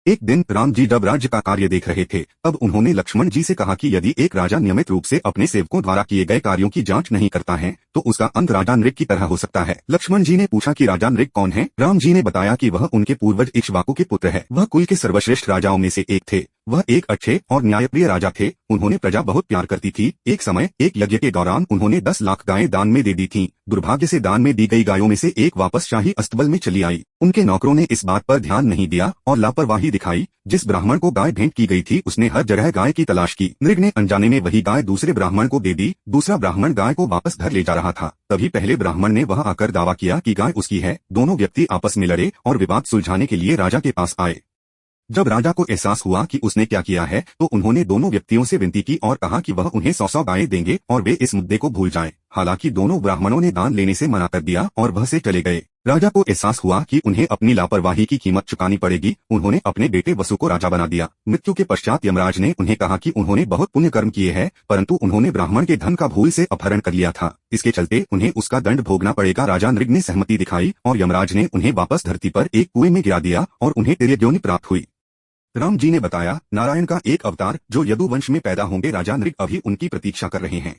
एक दिन राम जी जब राज्य का कार्य देख रहे थे, तब उन्होंने लक्ष्मण जी से कहा कि यदि एक राजा नियमित रूप से अपने सेवकों द्वारा किए गए कार्यों की जांच नहीं करता है, तो उसका अंत राजा नृग की तरह हो सकता है। लक्ष्मण जी ने पूछा कि राजा नृग कौन है? राम जी ने बताया कि वह उनके पूर्वज इक्ष्वाकु के पुत्र है। वह कुल के सर्वश्रेष्ठ राजाओं में से एक थे। वह एक अच्छे और न्यायप्रिय राजा थे। उन्होंने प्रजा बहुत प्यार करती थी। एक समय एक यज्ञ के दौरान उन्होंने 10 लाख गायें दान में दे दी थीं। दुर्भाग्य से दान में दी गई गायों में से एक वापस शाही अस्तबल में चली आई। उनके नौकरों ने इस बात पर ध्यान नहीं दिया और लापरवाही दिखाई। जिस ब्राह्मण को गाय भेंट की गई थी, उसने हर जगह गाय की तलाश की। नृग ने अनजाने में वही गाय दूसरे ब्राह्मण को दे दी। दूसरा ब्राह्मण गाय को वापस घर ले जा रहा था। तभी पहले ब्राह्मण ने वहां आकर दावा किया कि गाय उसकी है। दोनों व्यक्ति आपस में लड़े और विवाद सुलझाने के लिए राजा के पास आए। जब राजा को एहसास हुआ कि उसने क्या किया है, तो उन्होंने दोनों व्यक्तियों से विनती की और कहा कि वह उन्हें 100 गायें देंगे और वे इस मुद्दे को भूल जाएं। हालांकि दोनों ब्राह्मणों ने दान लेने से मना कर दिया और वह से चले गए। राजा को एहसास हुआ कि उन्हें अपनी लापरवाही की कीमत चुकानी पड़ेगी। उन्होंने अपने बेटे वसु को राजा बना दिया। मृत्यु के पश्चात यमराज ने उन्हें कहा कि उन्होंने बहुत पुण्य कर्म किए हैं, परंतु उन्होंने ब्राह्मण के धन का भूल से अपहरण कर लिया था। इसके चलते उन्हें उसका दंड भोगना पड़ेगा। राजा नृग ने सहमति दिखाई और यमराज ने उन्हें वापस धरती पर एक कुएं में गिरा दिया और उन्हें तिर्यग्योनि प्राप्त हुई। राम जी ने बताया, नारायण का एक अवतार जो यदु वंश में पैदा होंगे। राजा नृग अभी उनकी प्रतीक्षा कर रहे हैं।